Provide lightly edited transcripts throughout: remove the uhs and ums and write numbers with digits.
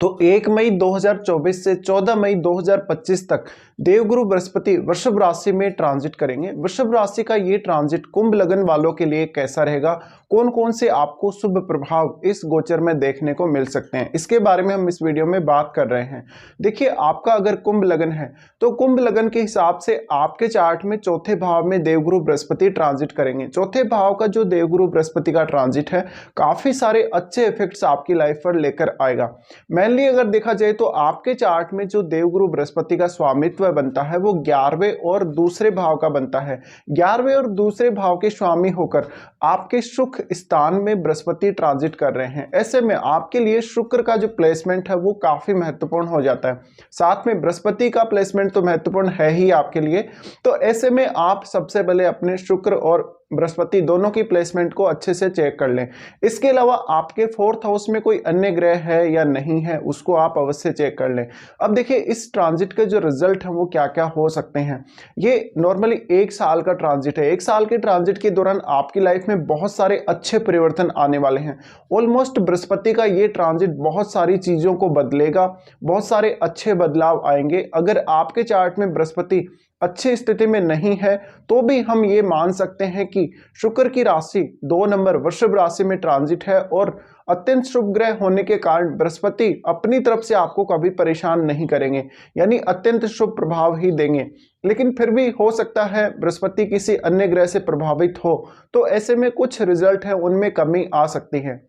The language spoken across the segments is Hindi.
तो 1 मई 2024 से 14 मई 2025 तक देवगुरु बृहस्पति वृषभ राशि में ट्रांजिट करेंगे। वृषभ राशि का ये ट्रांजिट कुंभ लगन वालों के लिए कैसा रहेगा, कौन कौन से आपको शुभ प्रभाव इस गोचर में देखने को मिल सकते हैं, इसके बारे में हम इस वीडियो में बात कर रहे हैं। देखिए, आपका अगर कुंभ लगन है तो कुंभ लगन के हिसाब से आपके चार्ट में चौथे भाव में देवगुरु बृहस्पति ट्रांजिट करेंगे। चौथे भाव का जो देवगुरु बृहस्पति का ट्रांजिट है काफी सारे अच्छे इफेक्ट्स आपकी लाइफ पर लेकर आएगा। मेनली अगर देखा जाए तो आपके चार्ट में जो देवगुरु बृहस्पति का स्वामित्व बनता है वो 11वें और दूसरे भाव का बनता है। 11वें और दूसरे भाव के स्वामी होकर आपके सुख स्थान में बृहस्पति ट्रांजिट कर रहे हैं। ऐसे में आपके लिए शुक्र का जो प्लेसमेंट है वो काफी महत्वपूर्ण हो जाता है। साथ में बृहस्पति का प्लेसमेंट तो महत्वपूर्ण है ही आपके लिए। तो ऐसे में आप सबसे पहले अपने शुक्र और बृहस्पति दोनों की प्लेसमेंट को अच्छे से चेक कर लें। इसके अलावा आपके 4th हाउस में कोई अन्य ग्रह है या नहीं है उसको आप अवश्य चेक कर लें। अब देखिए, इस ट्रांजिट के जो रिजल्ट है वो क्या क्या हो सकते हैं। ये नॉर्मली 1 साल का ट्रांजिट है। 1 साल के ट्रांजिट के दौरान आपकी लाइफ में बहुत सारे अच्छे परिवर्तन आने वाले हैं। ऑलमोस्ट बृहस्पति का ये ट्रांजिट बहुत सारी चीजों को बदलेगा, बहुत सारे अच्छे बदलाव आएंगे। अगर आपके चार्ट में बृहस्पति अच्छी स्थिति में नहीं है तो भी हम ये मान सकते हैं कि शुक्र की राशि 2 नंबर वृषभ राशि में ट्रांजिट है और अत्यंत शुभ ग्रह होने के कारण बृहस्पति अपनी तरफ से आपको कभी परेशान नहीं करेंगे, यानी अत्यंत शुभ प्रभाव ही देंगे। लेकिन फिर भी हो सकता है बृहस्पति किसी अन्य ग्रह से प्रभावित हो, तो ऐसे में कुछ रिजल्ट है उनमें कमी आ सकती है।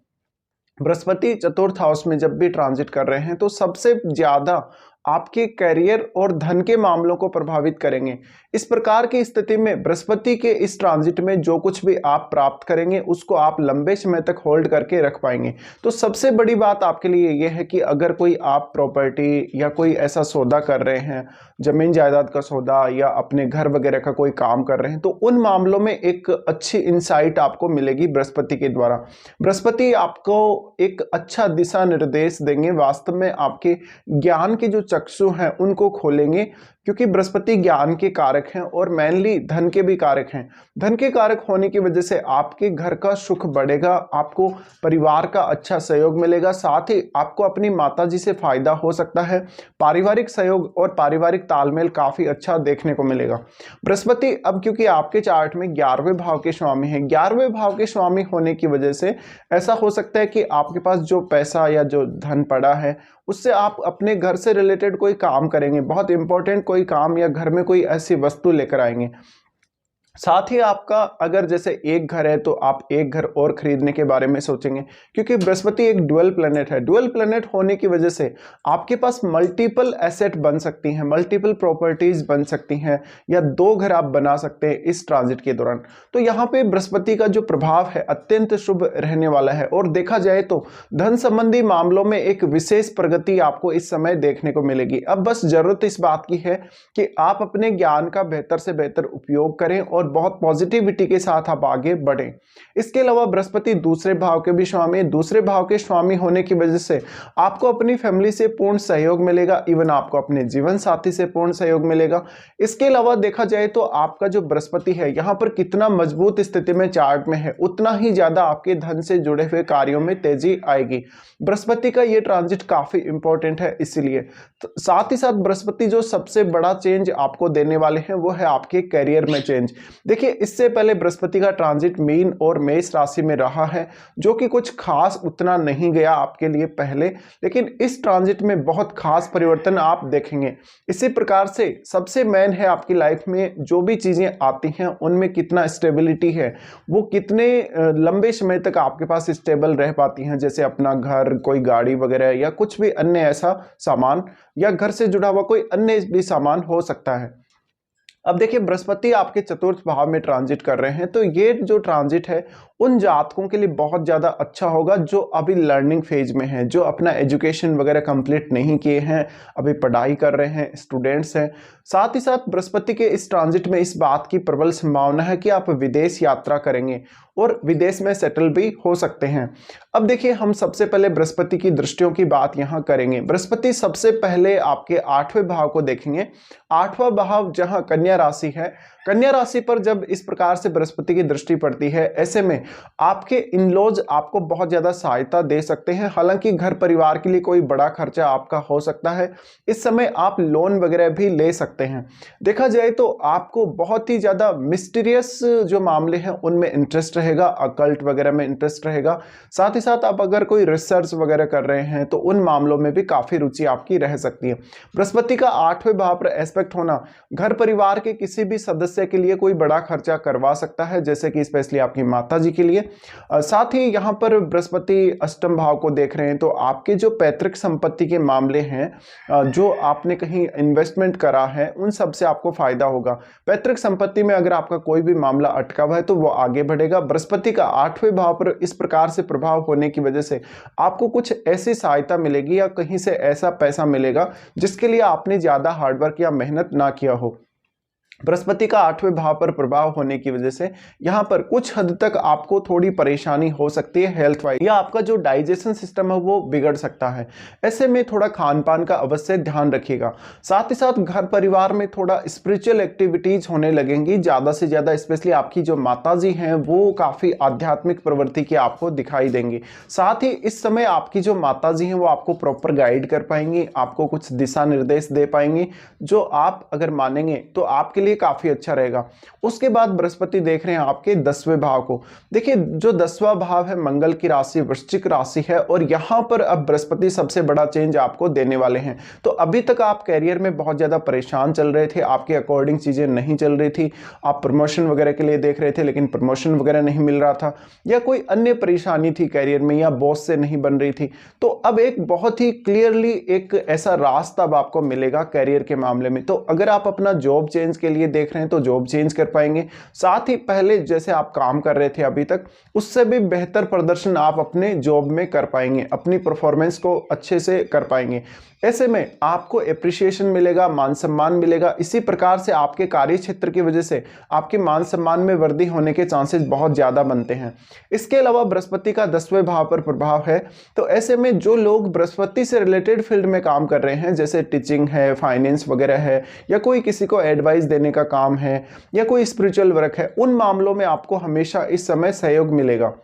बृहस्पति 4th हाउस में जब भी ट्रांजिट कर रहे हैं तो सबसे ज्यादा आपके करियर और धन के मामलों को प्रभावित करेंगे। इस प्रकार की स्थिति में बृहस्पति के इस ट्रांजिट में जो कुछ भी आप प्राप्त करेंगे उसको आप लंबे समय तक होल्ड करके रख पाएंगे। तो सबसे बड़ी बात आपके लिए यह है कि अगर कोई आप प्रॉपर्टी या कोई ऐसा सौदा कर रहे हैं, जमीन जायदाद का सौदा या अपने घर वगैरह का कोई काम कर रहे हैं, तो उन मामलों में एक अच्छी इंसाइट आपको मिलेगी बृहस्पति के द्वारा। बृहस्पति आपको एक अच्छा दिशा निर्देश देंगे, वास्तव में आपके ज्ञान के जो चक्षु हैं उनको खोलेंगे, क्योंकि बृहस्पति ज्ञान के कारक हैं और मेनली धन के भी कारक हैं। धन के कारक होने की वजह से आपके घर का सुख बढ़ेगा, आपको परिवार का अच्छा सहयोग मिलेगा, साथ ही आपको अपनी माताजी से फायदा हो सकता है। पारिवारिक सहयोग और पारिवारिक तालमेल काफी अच्छा देखने को मिलेगा। बृहस्पति अब क्योंकि आपके चार्ट में 11वें भाव के स्वामी हैं, 11वें भाव के स्वामी होने की वजह से ऐसा हो सकता है कि आपके पास जो पैसा या जो धन पड़ा है उससे आप अपने घर से रिलेटेड कोई काम करेंगे, बहुत इंपॉर्टेंट कोई काम, या घर में कोई ऐसी वस्तु लेकर आएंगे। साथ ही आपका अगर जैसे एक घर है तो आप एक घर और खरीदने के बारे में सोचेंगे, क्योंकि बृहस्पति एक ड्यूअल प्लैनेट है। ड्यूअल प्लैनेट होने की वजह से आपके पास मल्टीपल एसेट बन सकती हैं, मल्टीपल प्रॉपर्टीज बन सकती हैं, या 2 घर आप बना सकते हैं इस ट्रांजिट के दौरान। तो यहाँ पे बृहस्पति का जो प्रभाव है अत्यंत शुभ रहने वाला है और देखा जाए तो धन संबंधी मामलों में एक विशेष प्रगति आपको इस समय देखने को मिलेगी। अब बस जरूरत इस बात की है कि आप अपने ज्ञान का बेहतर से बेहतर उपयोग करें और बहुत पॉजिटिविटी के साथ आप आगे बढ़ें। इसके अलावा बृहस्पति दूसरे भाव के भी स्वामी, दूसरे भाव के स्वामी होने की वजह से आपको अपनी फैमिली से पूर्ण सहयोग मिलेगा, इवन आपको अपने जीवन साथी से पूर्ण सहयोग मिलेगा। इसके अलावा देखा जाए तो आपका जो बृहस्पति है यहाँ पर कितना मजबूत स्थिति में चार्ट में है, उतना ही ज्यादा आपके धन से जुड़े हुए कार्यों में तेजी आएगी। बृहस्पति का ये ट्रांजिट काफी इंपॉर्टेंट है, इसीलिए साथ ही साथ बृहस्पति जो सबसे बड़ा चेंज आपको देने वाले हैं वो है आपके करियर में चेंज। देखिए, इससे पहले बृहस्पति का ट्रांजिट मीन और मेष राशि में रहा है, जो कि कुछ खास उतना नहीं गया आपके लिए पहले, लेकिन इस ट्रांजिट में बहुत खास परिवर्तन आप देखेंगे। इसी प्रकार से सबसे मेन है आपकी लाइफ में जो भी चीजें आती हैं उनमें कितना स्टेबिलिटी है, वो कितने लंबे समय तक आपके पास स्टेबल रह पाती हैं, जैसे अपना घर, कोई गाड़ी वगैरह या कुछ भी अन्य ऐसा सामान, या घर से जुड़ा हुआ कोई अन्य भी सामान हो सकता है। अब देखिए, बृहस्पति आपके 4th भाव में ट्रांजिट कर रहे हैं, तो ये जो ट्रांजिट है उन जातकों के लिए बहुत ज़्यादा अच्छा होगा जो अभी लर्निंग फेज में हैं, जो अपना एजुकेशन वगैरह कंप्लीट नहीं किए हैं, अभी पढ़ाई कर रहे हैं, स्टूडेंट्स हैं। साथ ही साथ बृहस्पति के इस ट्रांजिट में इस बात की प्रबल संभावना है कि आप विदेश यात्रा करेंगे और विदेश में सेटल भी हो सकते हैं। अब देखिए, हम सबसे पहले बृहस्पति की दृष्टियों की बात यहाँ करेंगे। बृहस्पति सबसे पहले आपके 8वें भाव को देखेंगे। 8वां भाव जहाँ कन्या राशि है, कन्या राशि पर जब इस प्रकार से बृहस्पति की दृष्टि पड़ती है, ऐसे में आपके इन-लॉज आपको बहुत ज्यादा सहायता दे सकते हैं। हालांकि घर परिवार के लिए कोई बड़ा खर्चा आपका हो सकता है। इस समय आप लोन वगैरह भी ले सकते हैं। देखा जाए तो आपको बहुत ही ज्यादा मिस्टीरियस जो मामले हैं उनमें इंटरेस्ट रहेगा, अकल्ट वगैरह में इंटरेस्ट रहेगा। साथ ही साथ आप अगर कोई रिसर्च वगैरह कर रहे हैं तो उन मामलों में भी काफी रुचि आपकी रह सकती है। बृहस्पति का 8वें भाव पर एस्पेक्ट होना घर परिवार के किसी भी सदस्य के लिए कोई बड़ा खर्चा करवा सकता है, जैसे कि स्पेशली आपकी माता जी के लिए। साथ ही यहाँ पर बृहस्पति अष्टम भाव को देख रहे हैं तो आपके जो पैतृक संपत्ति के मामले हैं, जो आपने कहीं इन्वेस्टमेंट करा है, उन सब से आपको फायदा होगा। पैतृक संपत्ति में अगर आपका कोई भी मामला अटका हुआ है तो वो आगे बढ़ेगा। बृहस्पति का 8वें भाव पर इस प्रकार से प्रभाव होने की वजह से आपको कुछ ऐसी सहायता मिलेगी या कहीं से ऐसा पैसा मिलेगा जिसके लिए आपने ज्यादा हार्डवर्क या मेहनत ना किया हो। बृहस्पति का 8वें भाव पर प्रभाव होने की वजह से यहां पर कुछ हद तक आपको थोड़ी परेशानी हो सकती है हेल्थ वाइज, या आपका जो डाइजेशन सिस्टम है वो बिगड़ सकता है। ऐसे में थोड़ा खान पान का अवश्य ध्यान रखिएगा। साथ ही साथ घर परिवार में थोड़ा स्पिरिचुअल एक्टिविटीज होने लगेंगी ज्यादा से ज्यादा। स्पेशली आपकी जो माताजी हैं वो काफी आध्यात्मिक प्रवृत्ति की आपको दिखाई देंगी। साथ ही इस समय आपकी जो माताजी हैं वो आपको प्रॉपर गाइड कर पाएंगी, आपको कुछ दिशा निर्देश दे पाएंगी, जो आप अगर मानेंगे तो आपके लिए काफी अच्छा रहेगा। उसके बाद बृहस्पति देख रहे हैं आपके 10वें भाव को। देखिए, जो 10वां भाव है मंगल की राशि वृश्चिक राशि है, और यहां पर अब बृहस्पति सबसे बड़ा चेंज आपको देने वाले हैं। तो अभी तक आप कैरियर में बहुत ज्यादा परेशान चल रहे थे, आपके अकॉर्डिंग चीजें नहीं चल रही थी, आप प्रमोशन वगैरह के लिए देख रहे थे लेकिन प्रमोशन वगैरह नहीं मिल रहा था, या कोई अन्य परेशानी थी कैरियर में, या बॉस से नहीं बन रही थी, तो अब एक बहुत ही क्लियरली एक ऐसा रास्ता अब आपको मिलेगा कैरियर के मामले में। तो अगर आप अपना जॉब चेंज के लिए देख रहे हैं तो जॉब चेंज कर पाएंगे। साथ ही पहले जैसे आप काम कर रहे थे अभी तक, उससे भी बेहतर प्रदर्शन आप अपने जॉब में कर पाएंगे, अपनी परफॉर्मेंस को अच्छे से कर पाएंगे। ऐसे में आपको एप्रिसिएशन मिलेगा, मान सम्मान मिलेगा। इसी प्रकार से आपके कार्य क्षेत्र की वजह से आपके मान सम्मान में वृद्धि होने के चांसेस बहुत ज्यादा बनते हैं। इसके अलावा बृहस्पति का 10वें भाव पर प्रभाव है, तो ऐसे में जो लोग बृहस्पति से रिलेटेड फील्ड में काम कर रहे हैं, जैसे टीचिंग है, फाइनेंस वगैरह है, या कोई किसी को एडवाइस देने का काम है, या कोई स्पिरिचुअल वर्क है, उन मामलों में आपको हमेशा इस समय सहयोग मिलेगा।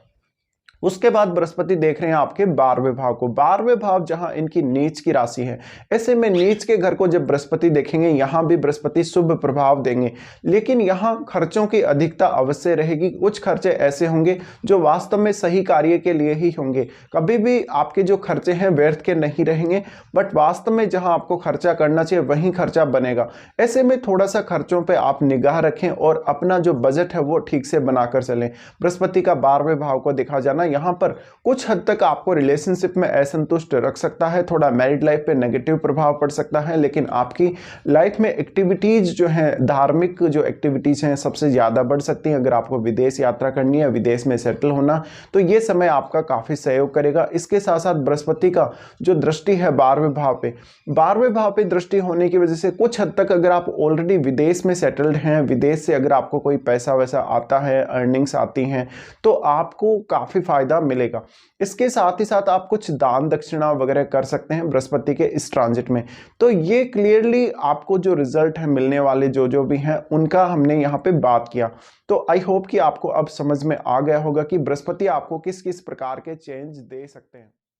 उसके बाद बृहस्पति देख रहे हैं आपके 12वें भाव को। 12वें भाव जहां इनकी नीच की राशि है, ऐसे में नीच के घर को जब बृहस्पति देखेंगे, यहां भी बृहस्पति शुभ प्रभाव देंगे, लेकिन यहां खर्चों की अधिकता अवश्य रहेगी। कुछ खर्चे ऐसे होंगे जो वास्तव में सही कार्य के लिए ही होंगे। कभी भी आपके जो खर्चे हैं व्यर्थ के नहीं रहेंगे, बट वास्तव में जहां आपको खर्चा करना चाहिए वहीं खर्चा बनेगा। ऐसे में थोड़ा सा खर्चों पर आप निगाह रखें और अपना जो बजट है वो ठीक से बनाकर चलें। बृहस्पति का 12वें भाव को देखा जाना यहां पर कुछ हद तक आपको रिलेशनशिप में असंतुष्ट रख सकता है, थोड़ा मैरिड लाइफ पे नेगेटिव प्रभाव पड़ सकता है, लेकिन आपकी लाइफ में एक्टिविटीज जो हैं, धार्मिक जो एक्टिविटीज हैं, सबसे ज्यादा बढ़ सकती हैं। अगर आपको विदेश यात्रा करनी है, विदेश में सेटल होना, तो ये समय आपका काफी सहयोग करेगा। इसके साथ साथ बृहस्पति का जो दृष्टि है 12वें भाव पे, 12वें भाव पे दृष्टि होने की वजह से कुछ हद तक अगर आप ऑलरेडी विदेश में सेटल्ड हैं, विदेश से अगर आपको कोई पैसा वैसा आता है, अर्निंग्स आती हैं, तो आपको काफी फायदा मिलेगा। इसके साथ ही साथ आप कुछ दान दक्षिणा वगैरह कर सकते हैं बृहस्पति के इस ट्रांजिट में। तो ये क्लियरली आपको जो रिजल्ट है मिलने वाले जो भी हैं, उनका हमने यहाँ पे बात किया। तो आई होप कि आपको अब समझ में आ गया होगा कि बृहस्पति आपको किस किस प्रकार के चेंज दे सकते हैं।